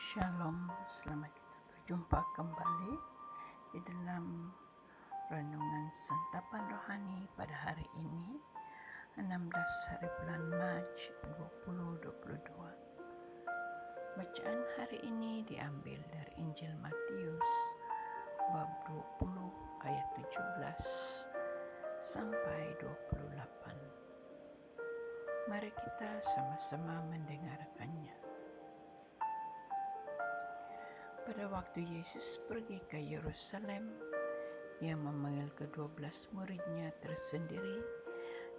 Shalom, selamat kita berjumpa kembali di dalam renungan santapan rohani pada hari ini 16 hari bulan Mac 2022. Bacaan hari ini diambil dari Injil Matius bab 20 ayat 17 sampai 28. Mari kita sama-sama mendengarkannya. Pada waktu Yesus pergi ke Yerusalem, Ia memanggil ke-12 muridnya tersendiri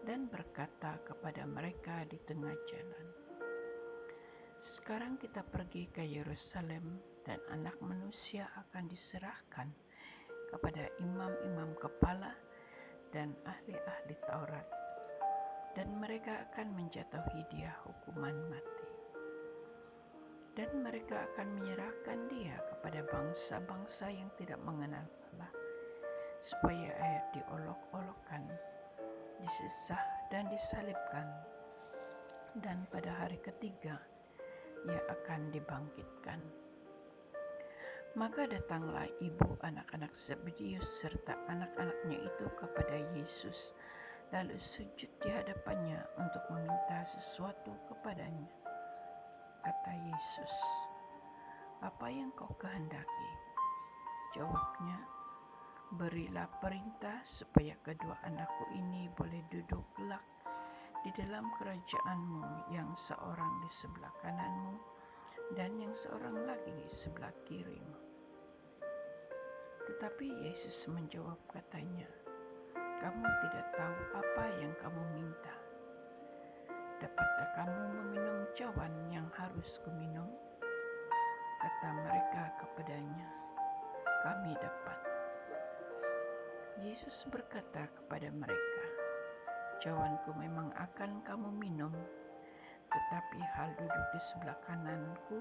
dan berkata kepada mereka di tengah jalan, "Sekarang kita pergi ke Yerusalem dan Anak Manusia akan diserahkan kepada imam-imam kepala dan ahli-ahli Taurat, dan mereka akan menjatuhi Dia hukuman mati. Dan mereka akan menyerahkan Dia kepada bangsa-bangsa yang tidak mengenal Allah, supaya Ia diolok-olokkan, disesah dan disalibkan, dan pada hari ketiga Ia akan dibangkitkan." Maka datanglah ibu anak-anak Zebedeus serta anak-anaknya itu kepada Yesus, lalu sujud di hadapannya untuk meminta sesuatu kepadanya. Kata Yesus, "Apa yang kau kehendaki?" Jawabnya, "Berilah perintah supaya kedua anakku ini boleh duduk kelak di dalam kerajaan-Mu, yang seorang di sebelah kanan-Mu dan yang seorang lagi di sebelah kiri-Mu." Tetapi Yesus menjawab katanya, "Kamu tidak tahu apa yang kamu minta. Dapatkah kamu meminum cawan yang harus kuminum?" Kata mereka kepadanya, "Kami dapat." Yesus berkata kepada mereka, "Cawanku memang akan kamu minum, tetapi hal duduk di sebelah kananku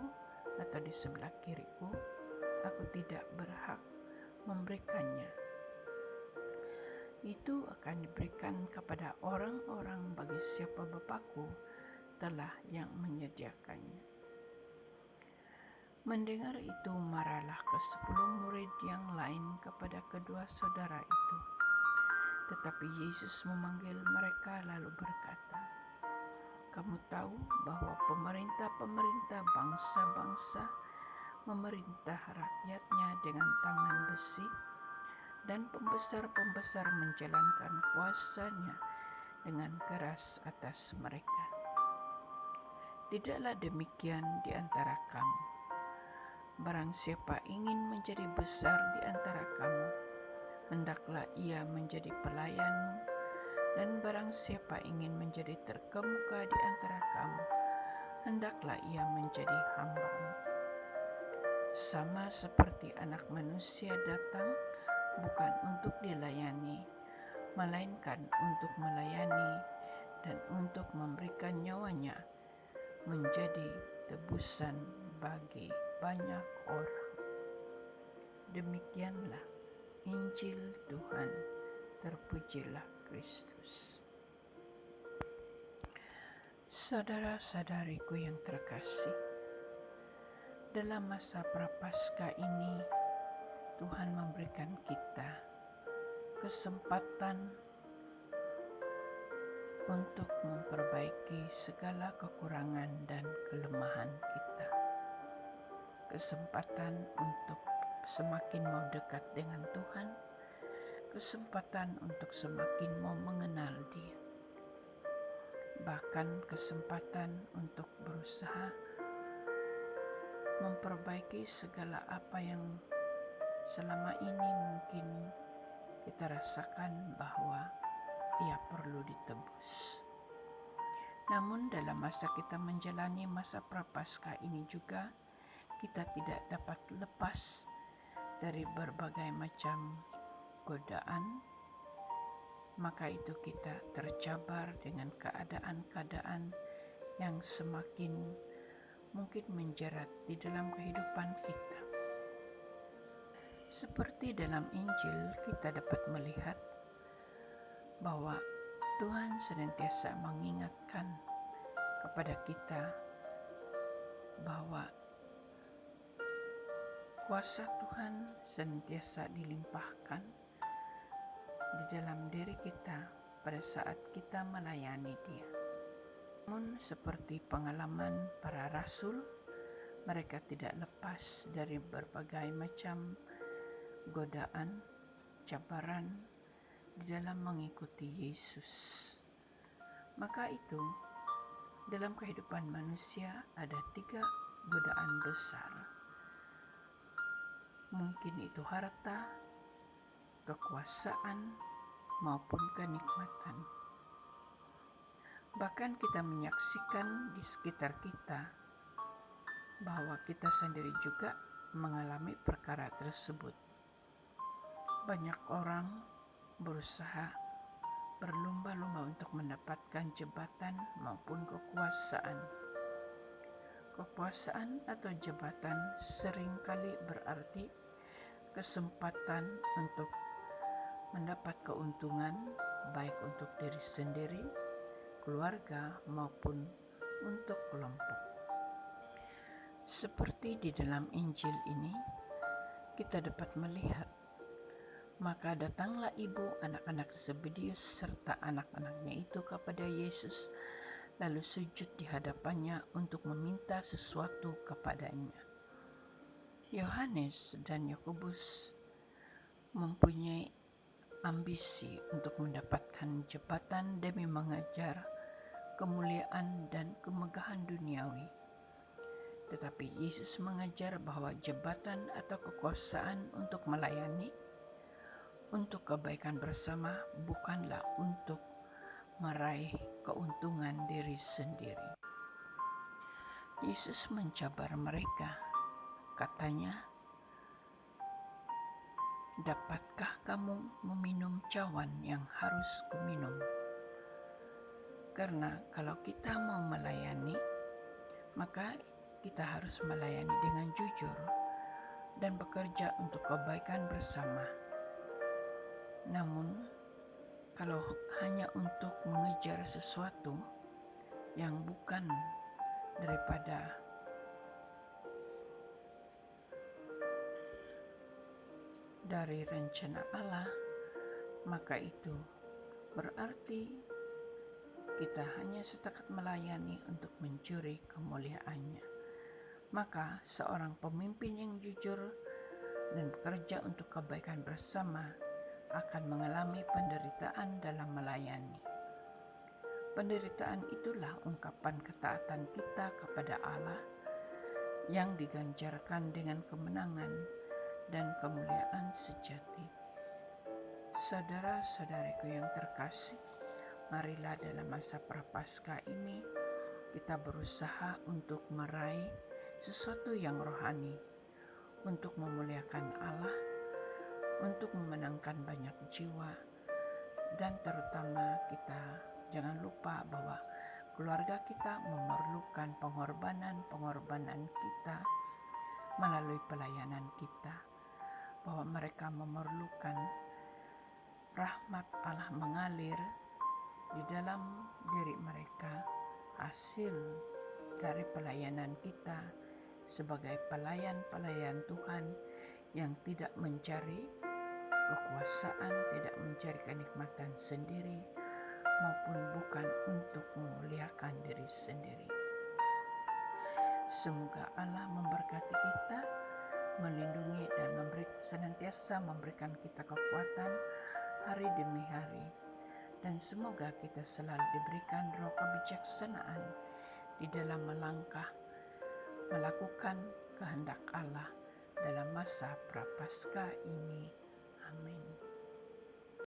atau di sebelah kiriku, aku tidak berhak memberikannya. Itu akan diberikan kepada orang-orang bagi siapa Bapa-Ku telah yang menyediakannya." Mendengar itu, marahlah ke-10 murid yang lain kepada kedua saudara itu. Tetapi Yesus memanggil mereka lalu berkata, "Kamu tahu bahwa pemerintah-pemerintah bangsa-bangsa memerintah rakyatnya dengan tangan besi, dan pembesar-pembesar menjalankan kuasanya dengan keras atas mereka. Tidaklah demikian di antara kamu. Barang siapa ingin menjadi besar di antara kamu, hendaklah ia menjadi pelayanmu, dan barang siapa ingin menjadi terkemuka di antara kamu, hendaklah ia menjadi hambamu. Sama seperti Anak Manusia datang bukan untuk dilayani, melainkan untuk melayani dan untuk memberikan nyawanya menjadi tebusan bagi banyak orang." Demikianlah Injil Tuhan, terpujilah Kristus. Saudara-saudariku yang terkasih, dalam masa Prapaskah ini Tuhan memberikan kita kesempatan untuk memperbaiki segala kekurangan dan kelemahan kita. Kesempatan untuk semakin mau dekat dengan Tuhan, kesempatan untuk semakin mau mengenal Dia, bahkan kesempatan untuk berusaha memperbaiki segala apa yang selama ini mungkin kita rasakan bahwa ia perlu ditebus. Namun dalam masa kita menjalani masa Prapaskah ini juga, kita tidak dapat lepas dari berbagai macam godaan. Maka itu kita tercabar dengan keadaan-keadaan yang semakin mungkin menjerat di dalam kehidupan kita. Seperti dalam Injil, kita dapat melihat bahwa Tuhan senantiasa mengingatkan kepada kita bahwa Kuasa Tuhan senantiasa dilimpahkan di dalam diri kita pada saat kita melayani Dia. Namun seperti pengalaman para rasul, mereka tidak lepas dari berbagai macam godaan, cabaran di dalam mengikuti Yesus. Maka itu, dalam kehidupan manusia ada 3 godaan besar. Mungkin itu harta, kekuasaan, maupun kenikmatan. Bahkan kita menyaksikan di sekitar kita bahwa kita sendiri juga mengalami perkara tersebut. Banyak orang berusaha berlomba-lomba untuk mendapatkan jabatan maupun kekuasaan. Kekuasaan atau jabatan seringkali berarti kesempatan untuk mendapat keuntungan baik untuk diri sendiri, keluarga maupun untuk kelompok. Seperti di dalam Injil ini, kita dapat melihat, maka datanglah ibu anak-anak Zebedeus serta anak-anaknya itu kepada Yesus, lalu sujud di hadapannya untuk meminta sesuatu kepadanya. Yohanes dan Yakobus mempunyai ambisi untuk mendapatkan jabatan demi mengejar kemuliaan dan kemegahan duniawi. Tetapi Yesus mengajar bahwa jabatan atau kekuasaan untuk melayani, untuk kebaikan bersama, bukanlah untuk meraih keuntungan diri sendiri. Yesus mencabar mereka, katanya, "Dapatkah kamu meminum cawan yang harus kuminum?" Karena kalau kita mau melayani, maka kita harus melayani dengan jujur dan bekerja untuk kebaikan bersama. Namun, kalau hanya untuk mengejar sesuatu yang bukan daripada dari rencana Allah, maka itu berarti kita hanya setakat melayani untuk mencuri kemuliaannya. Maka seorang pemimpin yang jujur dan bekerja untuk kebaikan bersama akan mengalami penderitaan dalam melayani. Penderitaan itulah ungkapan ketaatan kita kepada Allah yang diganjarkan dengan kemenangan dan kemuliaan sejati. Saudara-saudariku yang terkasih, marilah dalam masa prapaskah ini kita berusaha untuk meraih sesuatu yang rohani, untuk memuliakan Allah, untuk memenangkan banyak jiwa, dan terutama kita jangan lupa bahwa keluarga kita memerlukan pengorbanan kita melalui pelayanan kita, bahwa mereka memerlukan rahmat Allah mengalir di dalam diri mereka, hasil dari pelayanan kita sebagai pelayan-pelayan Tuhan yang tidak mencari kekuasaan, tidak mencari kenikmatan sendiri, maupun bukan untuk memuliakan diri sendiri. Semoga Allah memberkati kita, melindungi dan senantiasa memberikan kita kekuatan hari demi hari. Dan semoga kita selalu diberikan roh kebijaksanaan di dalam melangkah, melakukan kehendak Allah dalam masa prapaskah ini. Amin.